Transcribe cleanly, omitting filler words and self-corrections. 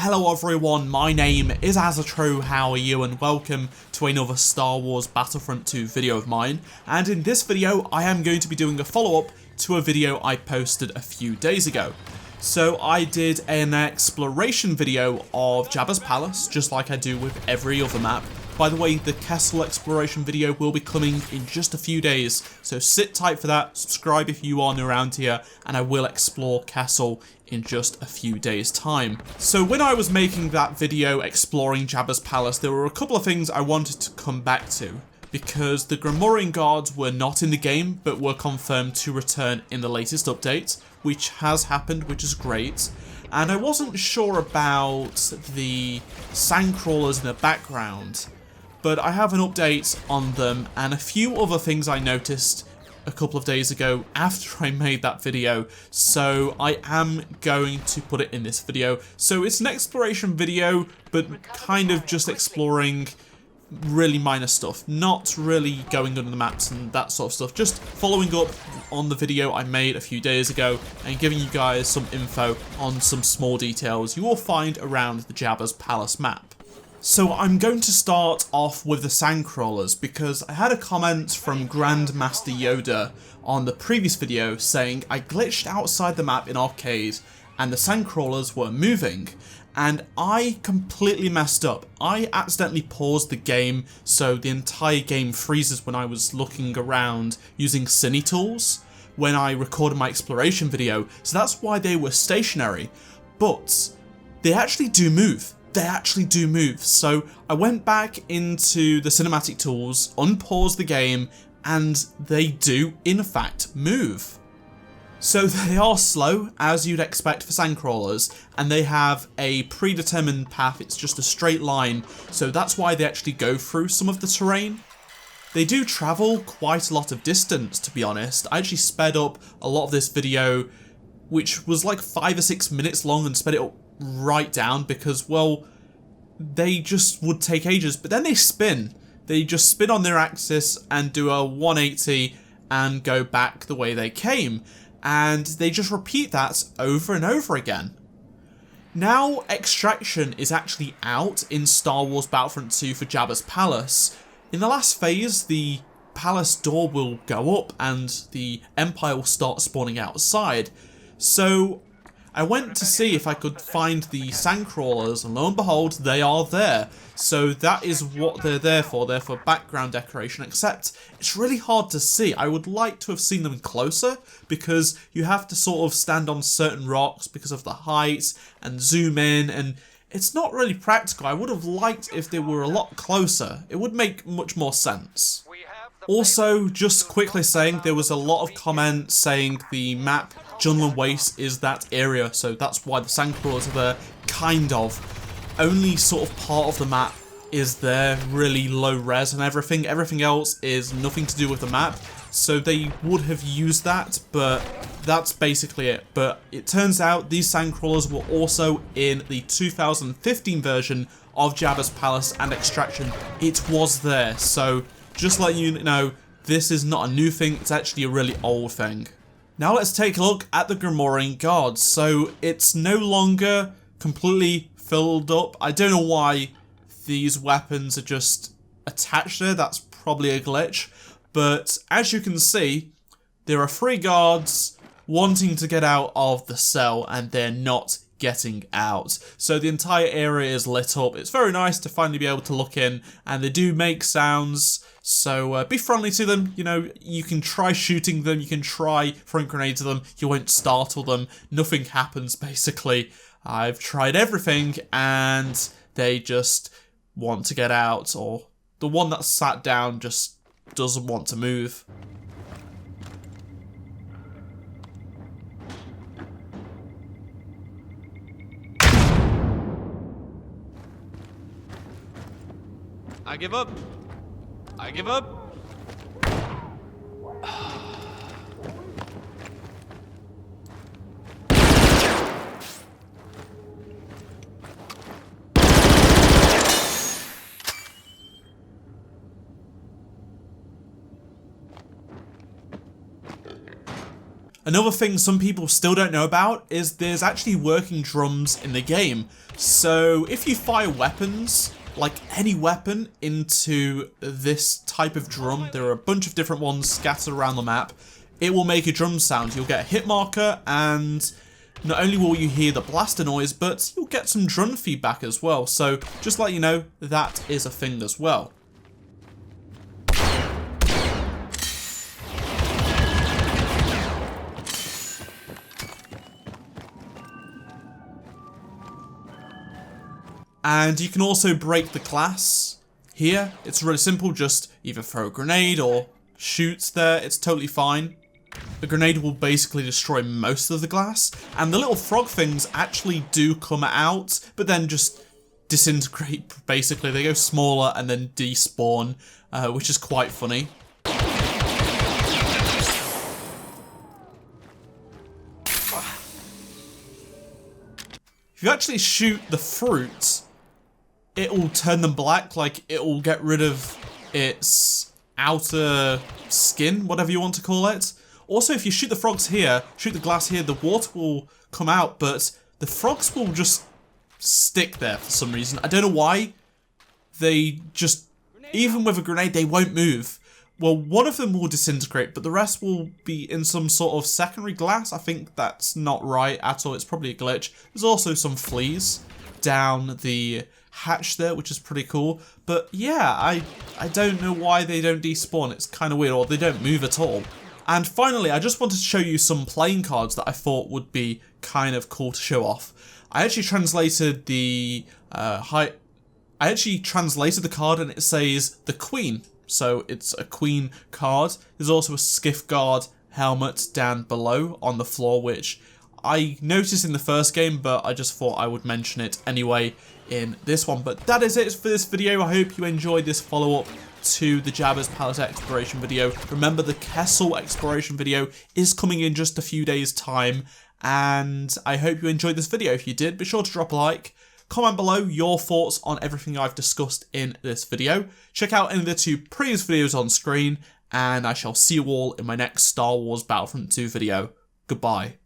Hello everyone, my name is Azatru, how are you, and welcome to another Star Wars Battlefront 2 video of mine. And in this video I am going to be doing a follow-up to a video I posted a few days ago. So I did an exploration video of Jabba's Palace, just like I do with every other map. By the way, the Castle exploration video will be coming in just a few days, so sit tight for that, subscribe if you are new around here, and I will explore Castle in just a few days' time. So when I was making that video exploring Jabba's Palace, there were a couple of things I wanted to come back to, because the Grimoire guards were not in the game, but were confirmed to return in the latest update, which has happened, which is great. And I wasn't sure about the sandcrawlers in the background, but I have an update on them and a few other things I noticed a couple of days ago after I made that video, so I am going to put it in this video. So it's an exploration video, but kind of just exploring really minor stuff, not really going under the maps and that sort of stuff, just following up on the video I made a few days ago and giving you guys some info on some small details you will find around the Jabba's Palace map. So I'm going to start off with the sandcrawlers because I had a comment from Grandmaster Yoda on the previous video saying I glitched outside the map in Arcade and the sandcrawlers were moving, and I completely messed up. I accidentally paused the game so the entire game freezes when I was looking around using Cine tools when I recorded my exploration video, so that's why they were stationary, but they actually do move. They actually do move. So I went back into the cinematic tools, unpaused the game, and they do in fact move. So they are slow, as you'd expect for sandcrawlers, and they have a predetermined path. It's just a straight line, so that's why they actually go through some of the terrain. They do travel quite a lot of distance, to be honest. I actually sped up a lot of this video, which was like 5 or 6 minutes long, and sped it up right down because, well, they just would take ages, but then they spin. They just spin on their axis and do a 180 and go back the way they came, and they just repeat that over and over again. Now Extraction is actually out in Star Wars Battlefront 2 for Jabba's Palace. In the last phase, the palace door will go up and the Empire will start spawning outside. So I went to see if I could find the sandcrawlers, and lo and behold, they are there. So that is what they're there for. They're for background decoration, except it's really hard to see. I would like to have seen them closer, because you have to sort of stand on certain rocks because of the height and zoom in, and it's not really practical. I would have liked if they were a lot closer. It would make much more sense. Also, just quickly saying, there was a lot of comments saying the map Junlan Waste is that area, so that's why the sandcrawlers are there, kind of. Only sort of part of the map is there, really low res and everything. Everything else is nothing to do with the map, so they would have used that, but that's basically it. But it turns out these sandcrawlers were also in the 2015 version of Jabba's Palace and Extraction. It was there, so just let you know, this is not a new thing, it's actually a really old thing. Now let's take a look at the Grimoire guards. So it's no longer completely filled up. I don't know why these weapons are just attached there, that's probably a glitch. But as you can see, there are 3 guards wanting to get out of the cell and they're not getting out. So the entire area is lit up. It's very nice to finally be able to look in, and they do make sounds, so be friendly to them. You know, you can try shooting them, you can try throwing grenades at them, you won't startle them, nothing happens basically. I've tried everything and they just want to get out, or the one that's sat down just doesn't want to move. I give up. I give up. Another thing some people still don't know about is there's actually working drums in the game. So if you fire weapons, like any weapon, into this type of drum, there are a bunch of different ones scattered around the map, it will make a drum sound. You'll get a hit marker, and not only will you hear the blaster noise, but you'll get some drum feedback as well. So just let you know, that is a thing as well. And you can also break the glass here. It's really simple, just either throw a grenade or shoot there, it's totally fine. A grenade will basically destroy most of the glass, and the little frog things actually do come out, but then just disintegrate, basically. They go smaller and then despawn, which is quite funny. If you actually shoot the fruit, it will turn them black, like it will get rid of its outer skin, whatever you want to call it. Also, if you shoot the frogs here, shoot the glass here, the water will come out, but the frogs will just stick there for some reason. I don't know why. They just, even with a grenade, they won't move. Well, one of them will disintegrate, but the rest will be in some sort of secondary glass. I think that's not right at all. It's probably a glitch. There's also some fleas down the hatch there, which is pretty cool. But yeah, I don't know why they don't despawn. It's kind of weird, or they don't move at all. And finally, I just wanted to show you some playing cards that I thought would be kind of cool to show off. I actually translated the card, and it says the Queen. So it's a Queen card. There's also a Skiff Guard helmet down below on the floor, which I noticed in the first game, but I just thought I would mention it anyway in this one. But that is it for this video. I hope you enjoyed this follow-up to the JABBA'S palette exploration video. Remember, the Kessel exploration video is coming in just a few days' time, and I hope you enjoyed this video. If you did, be sure to drop a like. Comment below your thoughts on everything I've discussed in this video. Check out any of the 2 previous videos on screen, and I shall see you all in my next Star Wars Battlefront 2 video. Goodbye.